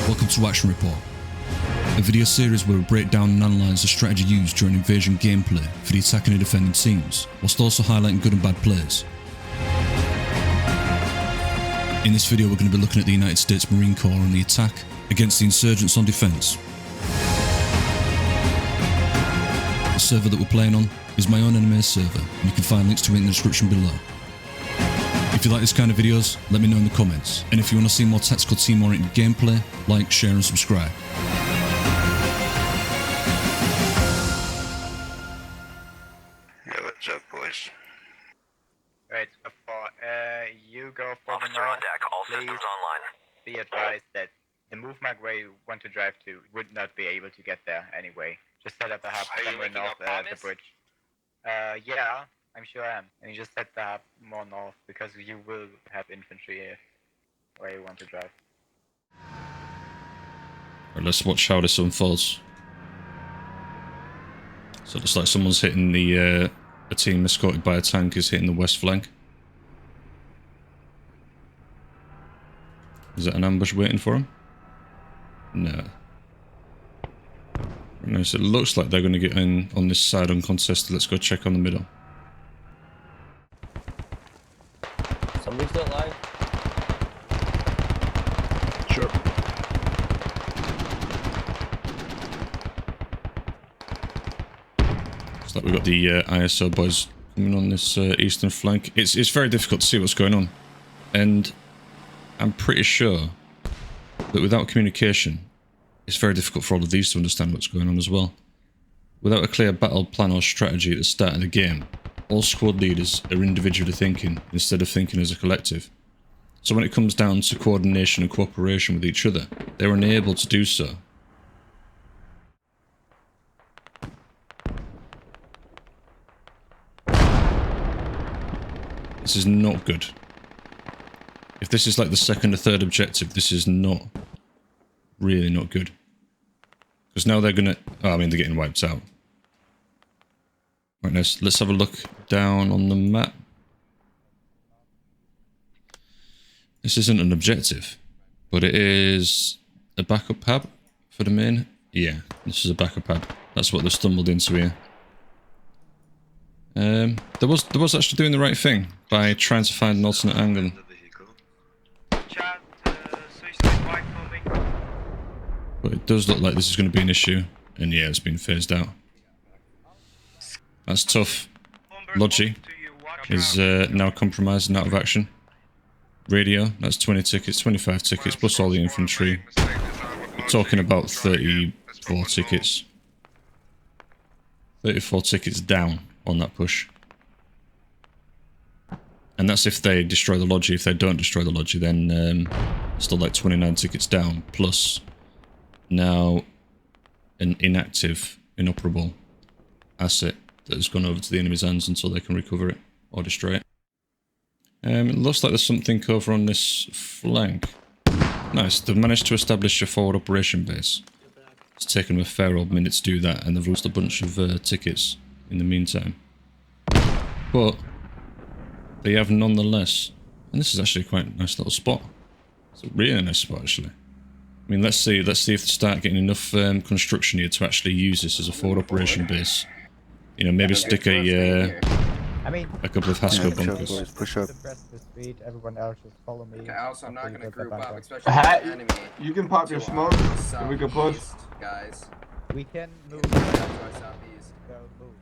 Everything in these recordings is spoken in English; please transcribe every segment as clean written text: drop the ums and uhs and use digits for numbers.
Welcome to Action Report, a video series where we break down and analyse the strategy used during invasion gameplay for the attacking and defending teams, whilst also highlighting good and bad plays. In this video we're going to be looking at the United States Marine Corps on the attack against the insurgents on defence. The server that we're playing on is my own NineMills server, and you can find links to it in the description below. If you like this kind of videos, let me know in the comments, and if you want to see more tactical team-oriented gameplay, like, share and subscribe. Yeah, what's up, boys? Right, you go for Officer the on north. deck, all Please systems online. be advised that the move mark where you want to drive to would not be able to get there anyway. Just set up a hub Are you somewhere making north a promise? the bridge. Yeah, I'm sure I am. And you just set the hub more north because you will have infantry here where you want to drive. Right, let's watch how this unfolds. So it looks like someone's hitting the, a team escorted by a tank is hitting the west flank. Is that an ambush waiting for him? No. No, so it looks like they're going to get in on this side uncontested. Let's go check on the middle. Somebody's still alive? Sure. Looks like we've got the ISO boys coming on this eastern flank. It's very difficult to see what's going on. And I'm pretty sure that without communication, it's very difficult for all of these to understand what's going on as well. Without a clear battle plan or strategy at the start of the game, all squad leaders are individually thinking instead of thinking as a collective. So when it comes down to coordination and cooperation with each other, they're unable to do so. This is not good. If this is like the second or third objective, this is not really not good. Because now they're gonna... Oh, I mean, they're getting wiped out. Right, let's have a look down on the map. This isn't an objective, but it is a backup hub for the main. Yeah, this is a backup hub. That's what they've stumbled into here. There was actually doing the right thing by trying to find an alternate angle. But it does look like this is going to be an issue, and yeah, it's been phased out. That's tough. Logi is now compromised and out of action. Radio, that's 20 tickets, 25 tickets, plus all the infantry. We're talking about 34 tickets. 34 tickets down on that push. And that's if they destroy the Logi. If they don't destroy the Logi, then still like 29 tickets down, plus now an inactive, inoperable asset that has gone over to the enemy's hands until they can recover it or destroy it. It looks like there's something over on this flank. Nice, they've managed to establish a forward operation base. It's taken them a fair old minute to do that, and they've lost a bunch of tickets in the meantime. But they have nonetheless, and this is actually quite a nice little spot. It's a really nice spot actually. I mean, let's see if they start getting enough construction here to actually use this as a forward operation base. You know, maybe stick a couple of Haskell bunkers. Push up. Everyone else just follow me. Okay, also, I'm not gonna group up, especially with the enemy. You can pop your smoke, and we can push. Guys. We can move. Southeast. Go move.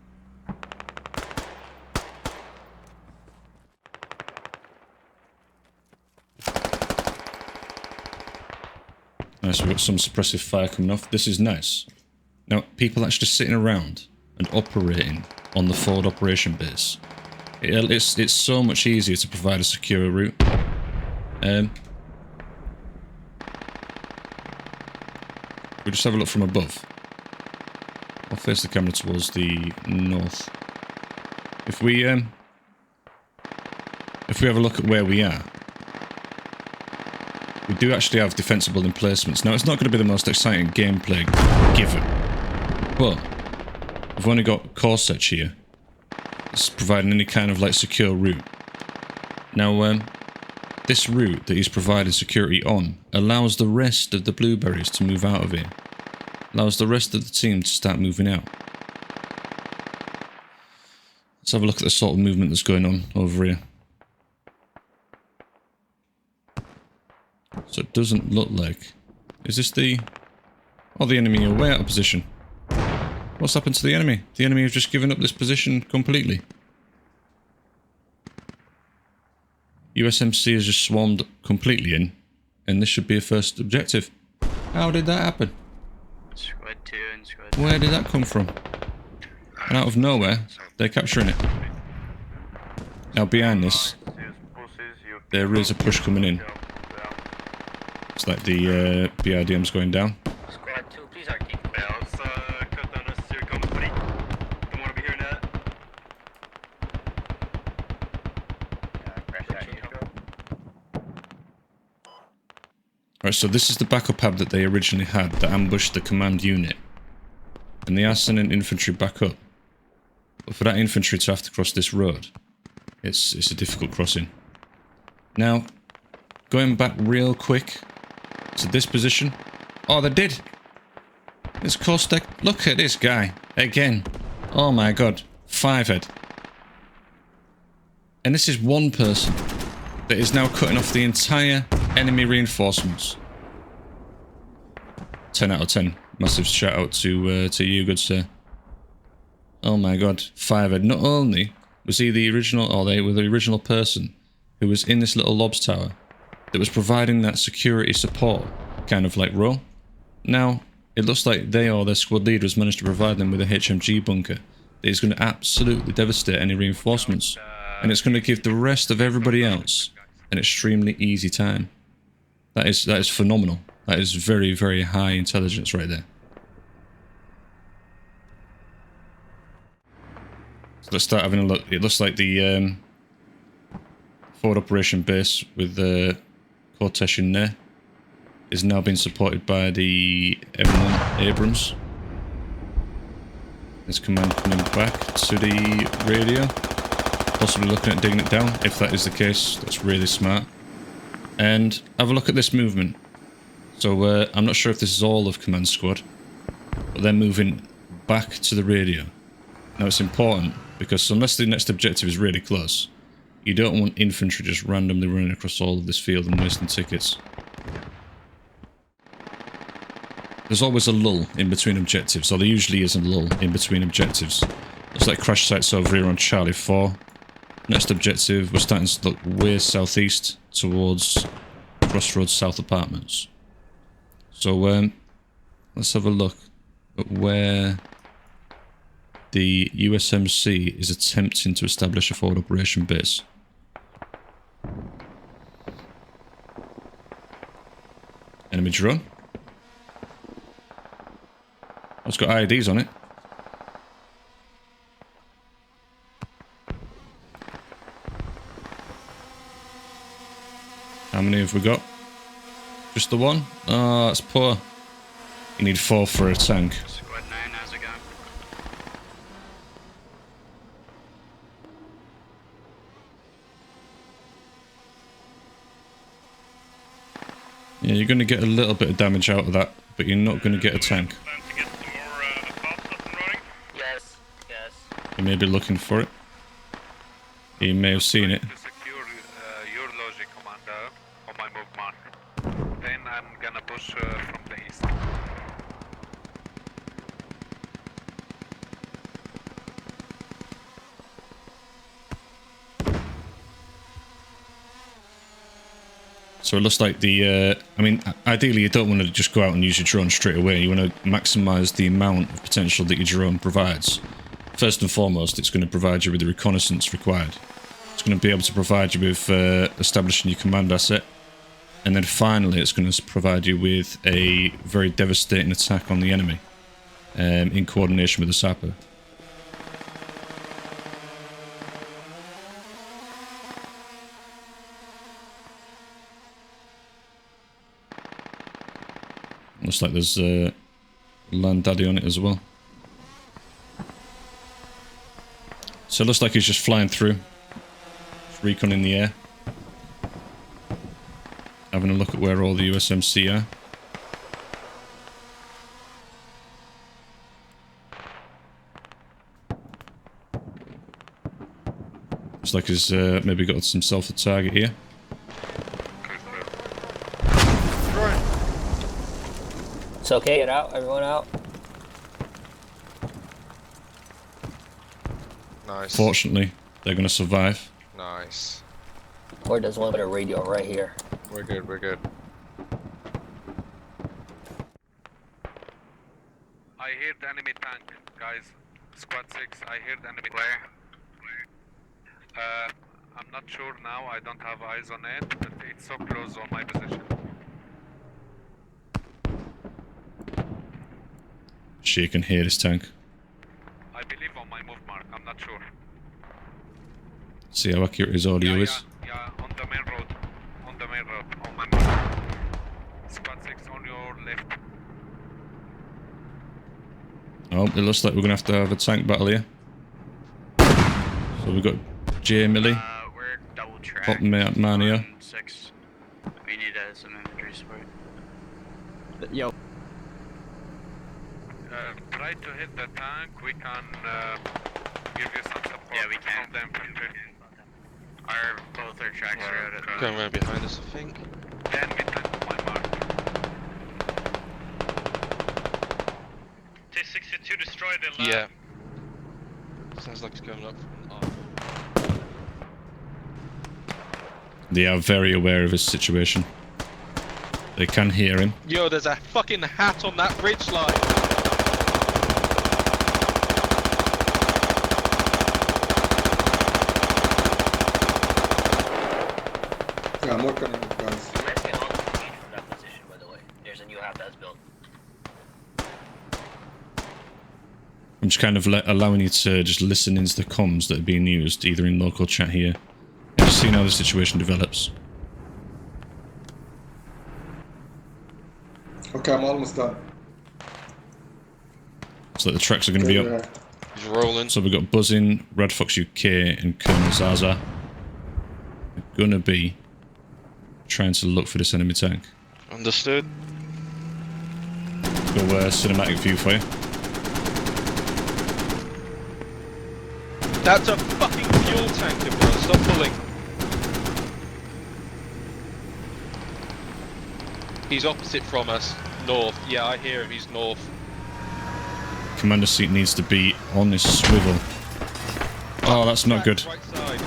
Nice, we've got some suppressive fire coming off. This is nice. Now, people actually sitting around and operating on the forward operation base. It's so much easier to provide a secure route. We just have a look from above. I'll face the camera towards the north. If we have a look at where we are, we do actually have defensible emplacements. Now, it's not going to be the most exciting gameplay given, but we've only got Corsetch here. It's providing any kind of like secure route. Now, this route that he's provided security on allows the rest of the blueberries to move out of here. Allows the rest of the team to start moving out. Let's have a look at the sort of movement that's going on over here. So it doesn't look like... Is this the... Oh, the enemy are way out of position. What's happened to the enemy? The enemy have just given up this position completely. USMC has just swarmed completely in, and this should be a first objective. How did that happen? Squad 2 and squad Where did that come from? And out of nowhere, they're capturing it. Now behind this, there is a push coming in. It's like the BIDM's going down. Squad 2, please are keep. Alright, so this is the backup hab that they originally had that ambushed the command unit. And they are sending infantry back up. But for that infantry to have to cross this road, it's a difficult crossing. Now, going back real quick to this position. Oh, they did! It's close to... Look at this guy. Again. Oh my god. 5-head. And this is one person that is now cutting off the entire enemy reinforcements. 10 out of 10. Massive shout out to you, good sir. Oh my god. 5-head. Not only was he the original... Or they were the original person who was in this little lobs tower that was providing that security support kind of like role. Now, it looks like they or their squad leader has managed to provide them with a HMG bunker that is going to absolutely devastate any reinforcements. And it's going to give the rest of everybody else an extremely easy time. That is phenomenal. That is very, very high intelligence right there. So let's start having a look. It looks like the forward operation base with the Cortesh in there is now being supported by the M1 Abrams. This command coming back to the radio. Possibly looking at digging it down. If that is the case, that's really smart. And have a look at this movement. So I'm not sure if this is all of command squad, but they're moving back to the radio. Now it's important because unless the next objective is really close, you don't want infantry just randomly running across all of this field and wasting tickets. There's always a lull in between objectives, or there usually is a lull in between objectives. Looks like crash sites over here on Charlie 4. Next objective, we're starting to look way southeast towards Crossroads South Apartments. So let's have a look at where the USMC is attempting to establish a forward operation base. Enemy drone. It's got IEDs on it. How many have we got? Just the one? Oh, that's poor. You need 4 for a tank. Squad 9, how's it going? Yeah, you're going to get a little bit of damage out of that, but you're not going to get a tank. Plan to get some more assaults up and running? Yes, yes. You may be looking for it. You may have seen it. To secure your logic, Commander, on my movement. Then I'm gonna push from the east. So it looks like the, I mean, ideally you don't want to just go out and use your drone straight away. You want to maximize the amount of potential that your drone provides. First and foremost, it's going to provide you with the reconnaissance required. It's going to be able to provide you with establishing your command asset. And then finally, it's going to provide you with a very devastating attack on the enemy in coordination with the sapper. Looks like there's Land Daddy on it as well. So it looks like he's just flying through. Just recon in the air. having a look at where all the USMC are. Looks like he's maybe got himself a target here. It's okay, get out, everyone out. Nice. Fortunately, they're going to survive. Nice. Or there's one with a radio right here. We're good, we're good. I hear the enemy tank, guys. Squad 6, I hear the enemy Where? tank. I'm not sure now, I don't have eyes on it, but it's so close on my position. She can hear this tank. I believe on my move mark, I'm not sure. See how accurate his audio is. Yeah, on the main road. On the main road, on my mark. Squad 6 on your left. Oh, it looks like we're going to have a tank battle here. So we've got J Millie, We're double track. Pop Mania. 6. We need some infantry support. Yo. Try to hit the tank, we can give you some support. Yeah, we can. From the infantry. Both our tracks are out at the... Going around behind us, I think. The enemy tank on my mark. T-62 destroyed the lab. Yeah. Sounds like it's going up from off. They are very aware of his situation. They can hear him. Yo, there's a fucking hat on that ridge line! Yeah, I'm working on it, guys. You guys get all the speed from that position, by the way. There's a new half that's built. I'm just kind of allowing you to just listen into the comms that are being used, either in local chat here, and just seeing how the situation develops. Okay, I'm almost done. So the tracks are going to be up. He's rolling. So we've got Buzzing, Red Fox UK, and Colonel Zaza. We're going to be trying to look for this enemy tank. Understood. Go cinematic view for you. That's a fucking fuel tanker, bro. Stop pulling. He's opposite from us. North. Yeah, I hear him. He's north. Commander seat needs to be on this swivel. Oh, that's not good. Right side.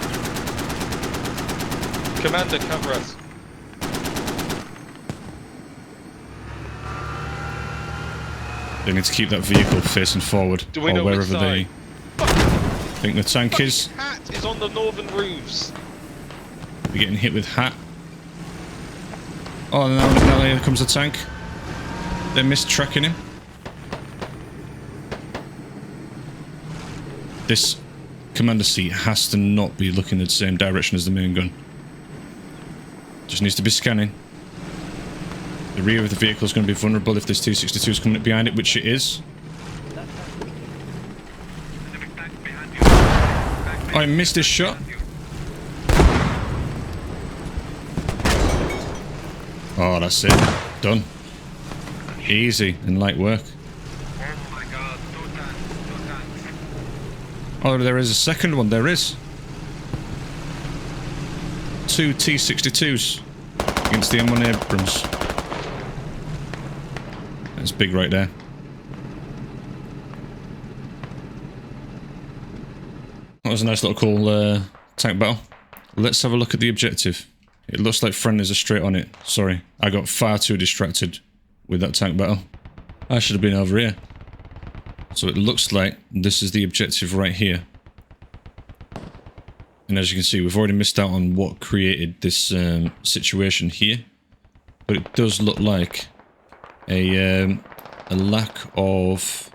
Commander, cover us. They need to keep that vehicle facing forward, Do we or know which wherever they think the tank is. Hat is on the northern roofs. We're getting hit with hat. Oh, now here comes the tank. They missed tracking him. This commander seat has to not be looking in the same direction as the main gun. Just needs to be scanning. The rear of the vehicle is going to be vulnerable if this T-62 is coming up behind it, which it is. I missed this shot. Oh, that's it. Done. Easy and light work. Oh my god, two tanks. Oh, there is a second one. There is. 2 T-62s against the M1 Abrams. That's big right there. That was a nice little cool tank battle. Let's have a look at the objective. It looks like friendlies are straight on it. Sorry, I got far too distracted with that tank battle. I should have been over here. So it looks like this is the objective right here. And as you can see, we've already missed out on what created this situation here. But it does look like a lack of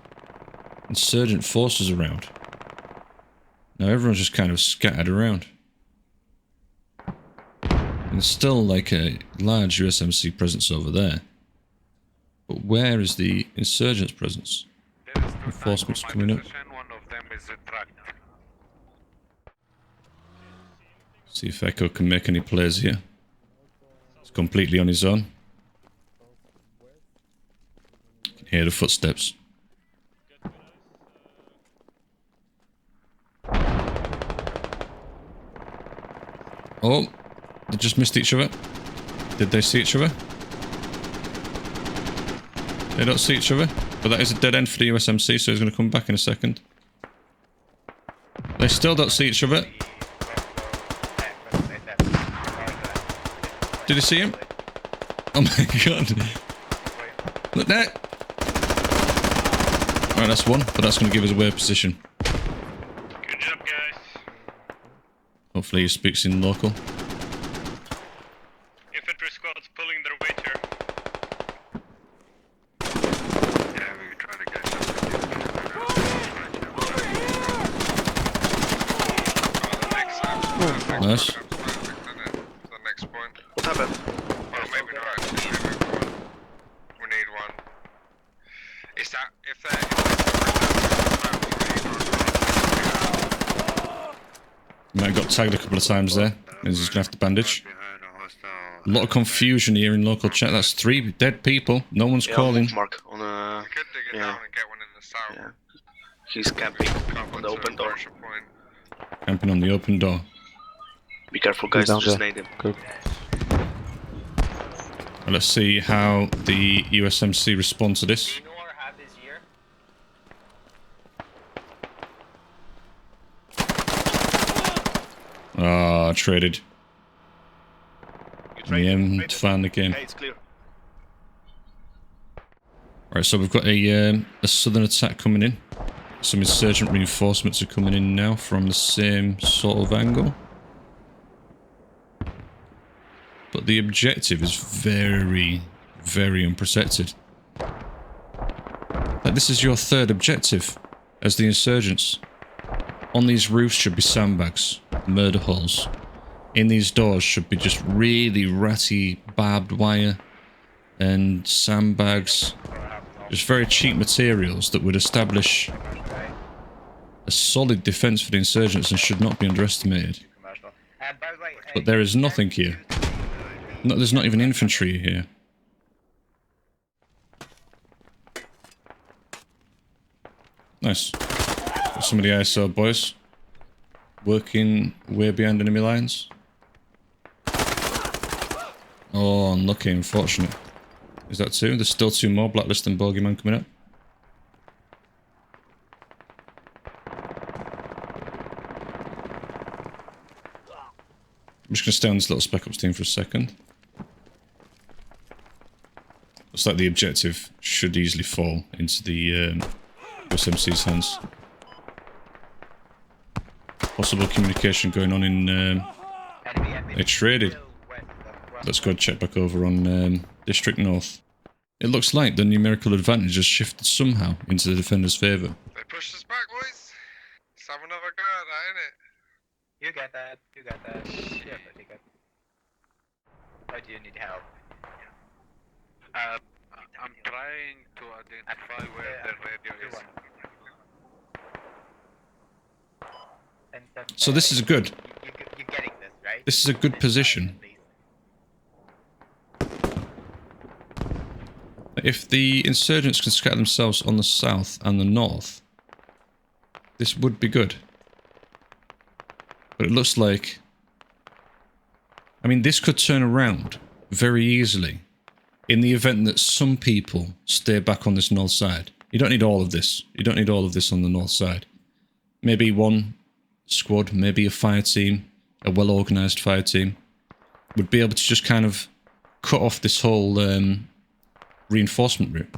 insurgent forces around. Now everyone's just kind of scattered around. And there's still like a large USMC presence over there. But where is the insurgents' presence? There is two Reinforcements tanks on my coming up. position, one of them is tracked. See if Echo can make any plays here. It's completely on his own. Can hear the footsteps. Oh, they just missed each other. Did they see each other? They don't see each other, but that is a dead end for the USMC, so he's going to come back in a second. They still don't see each other. Did you see him? Oh my god. Look there. Alright, that's one, but that's going to give us away position. Good job, guys. Hopefully he speaks in local. Infantry squad's pulling their weight here. Yeah, we were trying to get something. Nice. The next point. What happened? Well, maybe not actually. Maybe we need one. Is that if they? Might have got tagged a couple of times there. He's just going to have to bandage. A lot of confusion here in local chat. That's 3 dead people. No one's calling. Mark on We could dig it down and get one in the south. Yeah. He's camping on the open door. Camping on the open door. Be careful, guys. Just nade him. Well, let's see how the USMC respond to this. Do you know our have this year? Ah, traded. The M to find the game. Okay, it's clear. Right, so we've got a southern attack coming in. Some insurgent reinforcements are coming in now from the same sort of angle. But the objective is very, very unprotected. Like, this is your third objective as the insurgents. On these roofs should be sandbags, murder holes. In these doors should be just really ratty barbed wire and sandbags. Just very cheap materials that would establish a solid defense for the insurgents and should not be underestimated. But there is nothing here. No, there's not even infantry here. Nice. Got some of the ISO boys working way behind enemy lines. Oh, unlucky, unfortunate. Is that 2? There's still 2 more, Blacklist and Bogeyman coming up. I'm just going to stay on this little Spec Ops team for a second. Looks like the objective should easily fall into the USMC's hands. Possible communication going on in... they traded. Let's go check back over on District North. It looks like the numerical advantage has shifted somehow into the defender's favour. They pushed us back, boys. Let's have another go at that, innit? You got that. You got that. Yeah, but you got. Or do you need help? I'm trying to identify where the radio is. So this is good. You're getting this, right? This is a good position. If the insurgents can scatter themselves on the south and the north, this would be good. But it looks like... I mean, this could turn around very easily in the event that some people stay back on this north side. You don't need all of this. You don't need all of this on the north side. Maybe one squad, maybe a fire team, a well-organised fire team, would be able to just kind of cut off this whole reinforcement route.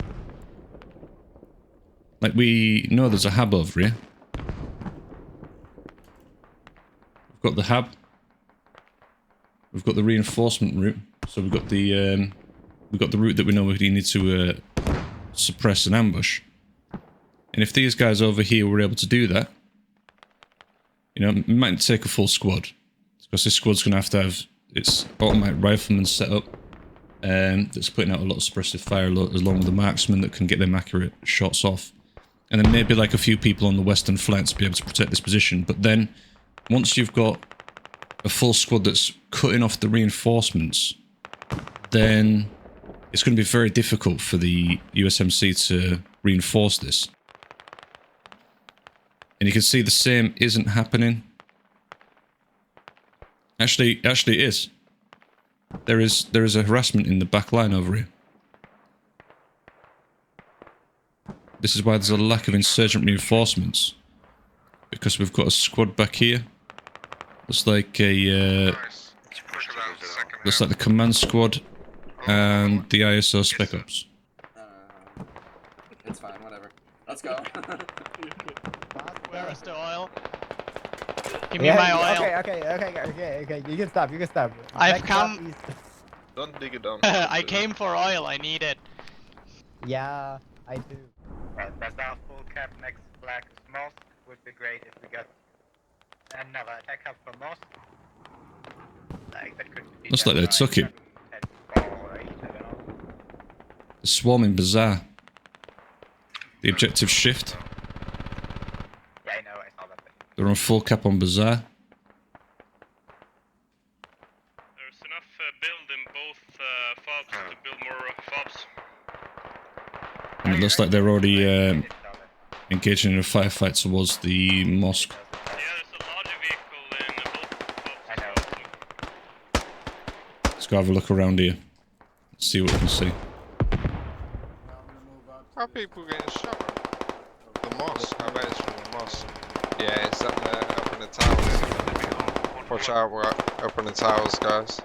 Like, we know there's a hab over here. We've got the hab. We've got the reinforcement route. So we've got the route that we know we need to suppress an ambush. And if these guys over here were able to do that, you know, it might take a full squad. Because this squad's going to have its automatic riflemen set up. That's putting out a lot of suppressive fire along with the marksmen that can get them accurate shots off. And then maybe like a few people on the western flanks to be able to protect this position. But then, once you've got a full squad that's cutting off the reinforcements then it's going to be very difficult for the USMC to reinforce this. And you can see the same isn't happening. Actually it is. There is a harassment in the back line over here. This is why there's a lack of insurgent reinforcements. Because we've got a squad back here. Looks like a looks like the command squad and the ISO spec ops. It's fine, whatever. Let's go. Where is the oil? Give me my oil. Okay. You can stop. I've come. Don't dig it down. I came for oil. I need it. Yeah, I do. Well, Bazaar full cap next black mosque would be great if we got another attack up for mosque. Like that could be. Looks like they took it. The swarming Bazaar. The objective shift. Yeah, I know, I saw that. They're on full cap on Bazaar. There's enough build in both fobs to build more fobs. And it looks like they're already engaging in a firefight towards the mosque. Yeah, there's a larger vehicle in both fobs. I know. Let's go have a look around here. See what we can see. How people getting shot? The mosque. I bet it's from the mosque. Yeah, it's up there, up in the towers. Watch out, we're up in the towers, guys.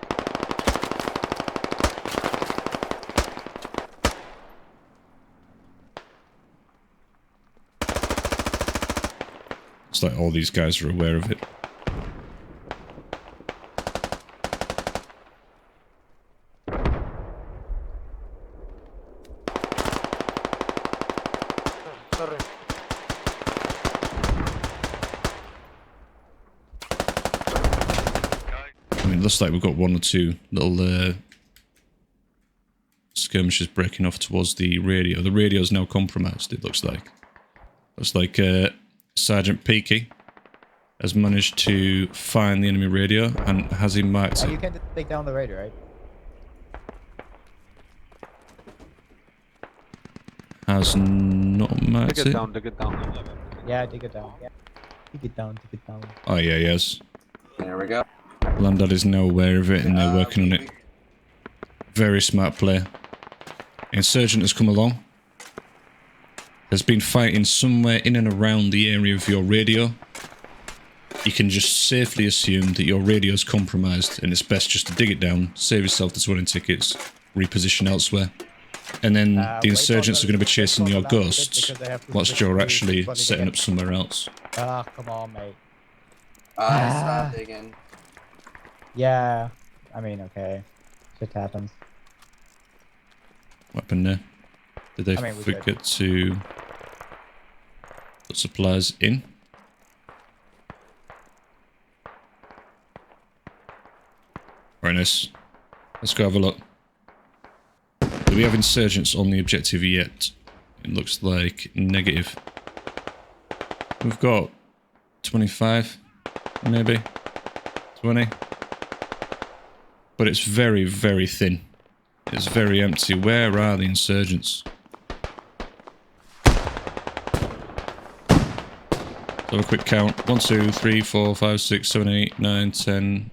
It's like all these guys are aware of it. I mean, it looks like we've got one or two little skirmishes breaking off towards the radio. The radio is now compromised, it looks like. Looks like Sergeant Peaky has managed to find the enemy radio and has he marked it. You can just take down the radio, right? Has not marked it. Dig it down. Yeah, dig it down. Yeah. Dig it down. Oh yeah, yes. There we go. Landad is now aware of it and they're working on it. Very smart player. Insurgent has come along. Has been fighting somewhere in and around the area of your radio. You can just safely assume that your radio is compromised and it's best just to dig it down, save yourself the 20 tickets, reposition elsewhere. And then the insurgents are going to be chasing your ghosts whilst you're actually setting up somewhere else. Ah, come on, mate. Stop digging. Yeah, I mean, okay. Shit happens. What happened there? Did they I mean, forget to put supplies in? Very nice. Let's go have a look. Do we have insurgents on the objective yet? It looks like negative. We've got 25, maybe 20. But it's very, very thin. It's very empty. Where are the insurgents? Let's have a quick count. 1, 2, 3, 4, 5, 6, 7, 8, 9, 10,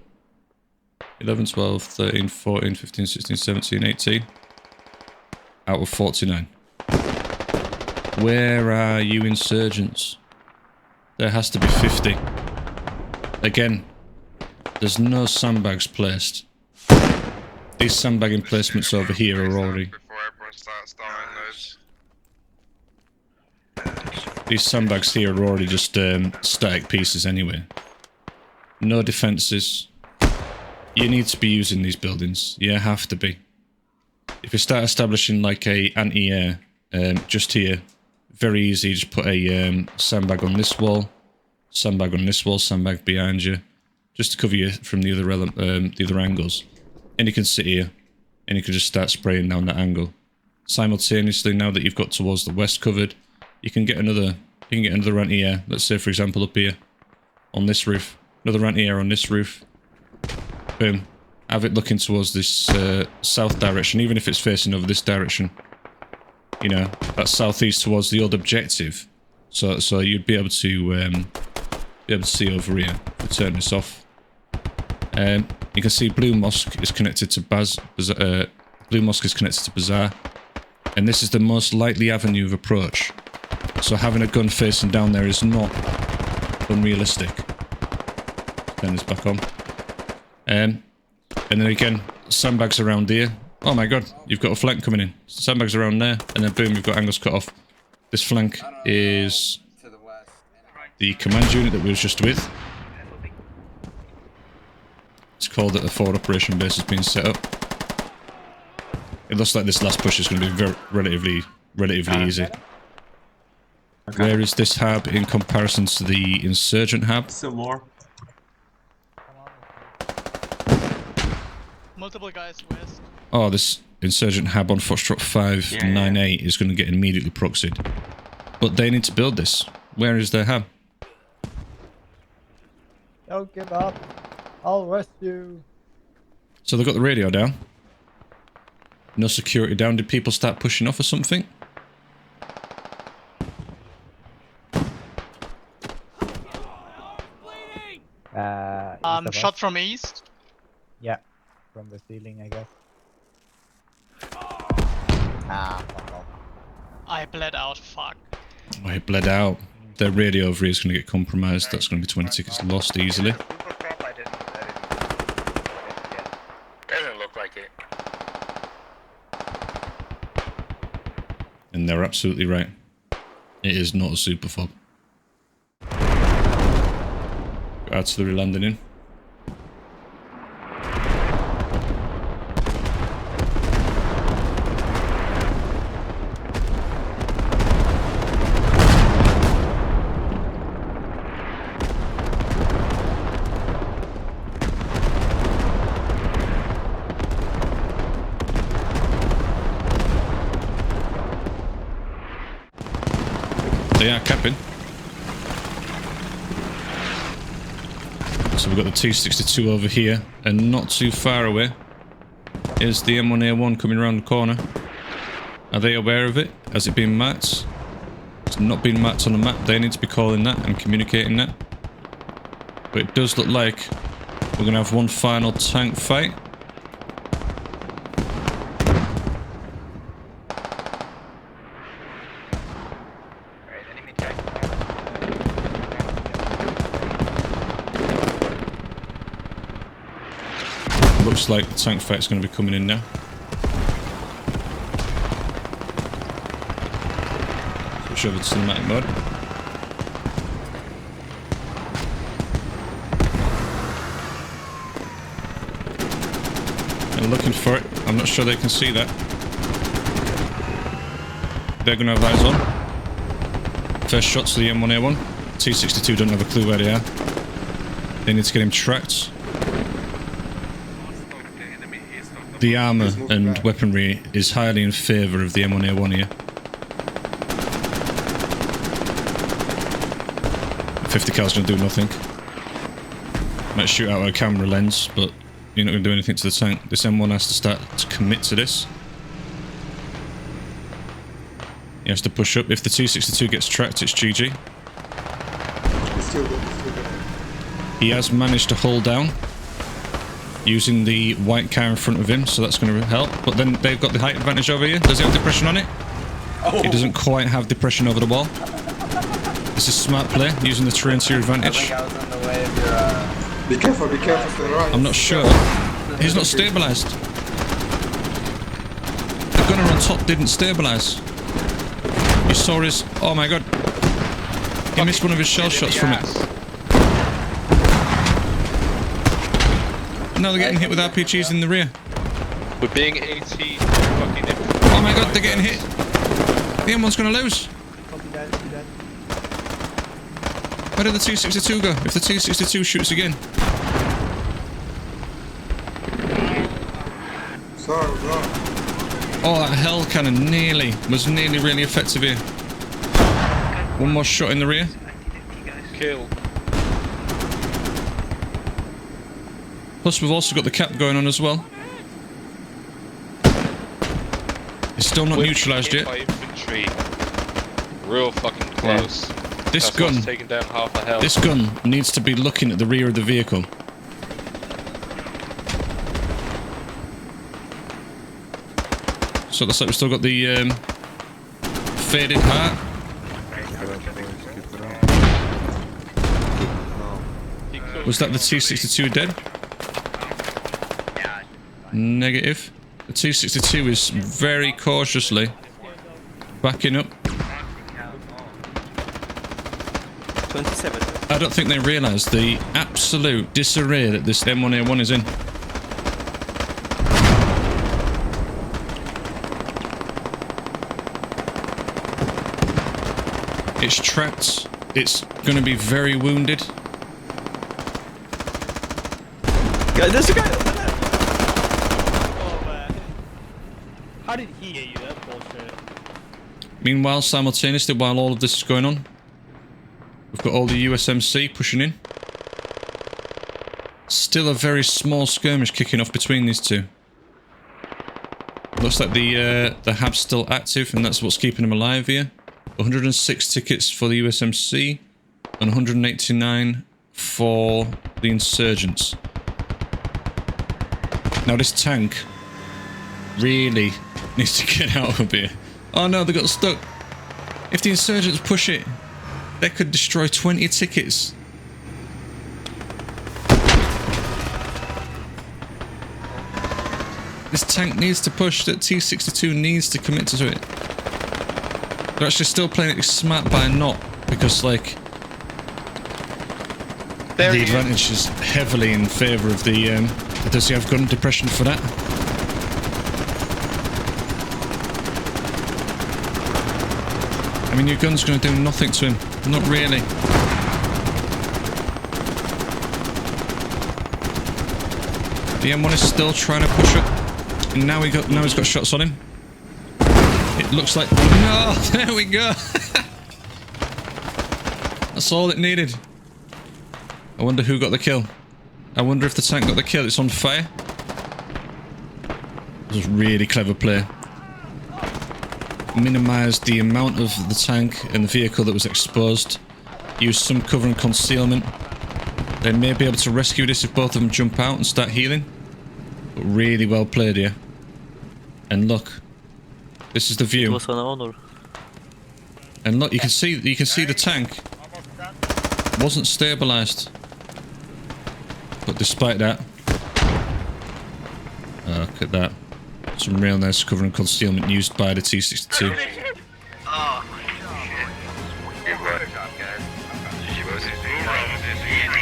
11, 12, 13, 14, 15, 16, 17, 18. Out of 49. Where are you insurgents? There has to be 50. Again, there's no sandbags placed. These sandbagging placements over here are already... These sandbags here are already just static pieces anyway. No defences. You need to be using these buildings. You have to be. If you start establishing like a anti-air just here, very easy, just put a sandbag on this wall, sandbag on this wall, sandbag behind you, just to cover you from the other angles. And you can sit here, and you can just start spraying down that angle. Simultaneously, now that you've got towards the west covered, you can get another anti-air. Let's say, for example, up here, on this roof. Another anti-air on this roof. Boom. have it looking towards this south direction, even if it's facing over this direction. You know, that's southeast towards the old objective. So you'd be able to see over here. If we turn this off. You can see Blue Mosque is connected to Blue Mosque is connected to Bazaar, and this is the most likely avenue of approach. So having a gun facing down there is not unrealistic. Turn this back on. And then again, sandbags around here. Oh my god, you've got a flank coming in. Sandbags around there, and then boom, you've got angles cut off. This flank is the command unit that we were just with. It's called that the forward operation base has been set up. It looks like this last push is going to be relatively easy. Okay. Where is this hab in comparison to the insurgent hab? Some more. Multiple guys west. Oh, this insurgent hab on Foxtrot 598 is going to get immediately proxied. But they need to build this. Where is their hab? Don't give up. I'll rescue. So they've got the radio down. No security down. Did people start pushing off or something? Shot from east. Yeah, from the ceiling, I guess. Fuck off. I bled out. Fuck. Oh, it bled out. Their radio over here is going to get compromised. That's going to be 20 tickets lost easily. Doesn't look like it. And they're absolutely right. It is not a super fob. Artillery landing in. They are capping. So we've got the T-62 over here, and not too far away is the M1A1 coming around the corner. Are they aware of it? Has it been marked? It's not been marked on the map. They need to be calling that and communicating that. But it does look like we're going to have one final tank fight. Looks like the tank fight's going to be coming in now. Switch over to cinematic mode. And looking for it. I'm not sure they can see that. They're going to have eyes on. First shots to the M1A1. T-62 don't have a clue where they are. They need to get him tracked. The armour and weaponry is highly in favour of the M1A1 here. 50 cal's going to do nothing. Might shoot out our camera lens, but you're not going to do anything to the tank. This M1 has to start to commit to this. He has to push up. If the T-62 gets tracked, it's GG. He has managed to hold down using the white car in front of him, so that's going to help. But then they've got the height advantage over here. Does he have depression on it? Oh. He doesn't quite have depression over the wall. This is smart play, using the terrain to your advantage. I think I was on the way of your, Be careful to the right. I'm not sure. He's not stabilised. The gunner on top didn't stabilise. You saw his... Oh my god. He missed one of his shell shots from it. Now they're getting hit with RPGs in the rear. We're being AT fucking... Oh my god, they're getting hit. The M1's gonna lose. Where did the T-62 go? If the T-62 shoots again. Sorry, bro. Oh, that hell cannon was nearly really effective here. One more shot in the rear. Kill. Plus, we've also got the cap going on as well. It's still not neutralised yet. By infantry. Real fucking close. This That's gun, what's taken down half a health. this gun needs to be looking at the rear of the vehicle. So it looks like we've still got the faded heart. Was that the T-62 dead? Negative. The T-62 is very cautiously backing up. 27. I don't think they realise the absolute disarray that this M1A1 is in. It's trapped. It's going to be very wounded. There's a guy over there. Oh man. How did he get you? That bullshit. Meanwhile, simultaneously, while all of this is going on, we've got all the USMC pushing in. Still a very small skirmish kicking off between these two. Looks like the hab's still active, and that's what's keeping them alive here. 106 tickets for the USMC, and 189 for the insurgents. Now this tank really needs to get out of here. Oh no, they got stuck. If the insurgents push it, they could destroy 20 tickets. This tank needs to push. That T-62 needs to commit to it. They're actually still playing it smart by not, because like the advantage is heavily in favour of the. Does he have gun depression for that? I mean, your gun's going to do nothing to him. Not really. The M1 is still trying to push it, and now he's got shots on him. It looks like no. There we go. That's all it needed. I wonder who got the kill. I wonder if the tank got the kill. It's on fire. This was really clever play. Minimised the amount of the tank and the vehicle that was exposed. Used some cover and concealment. They may be able to rescue this if both of them jump out and start healing. But really well played here. And look, this is the view. It was an honor. And look, you can see the tank wasn't stabilised. But despite that, look at that. Some real nice cover and concealment used by the T-62. Oh,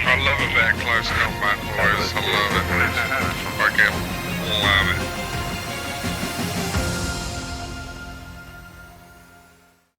I love a bit of close combat, boys.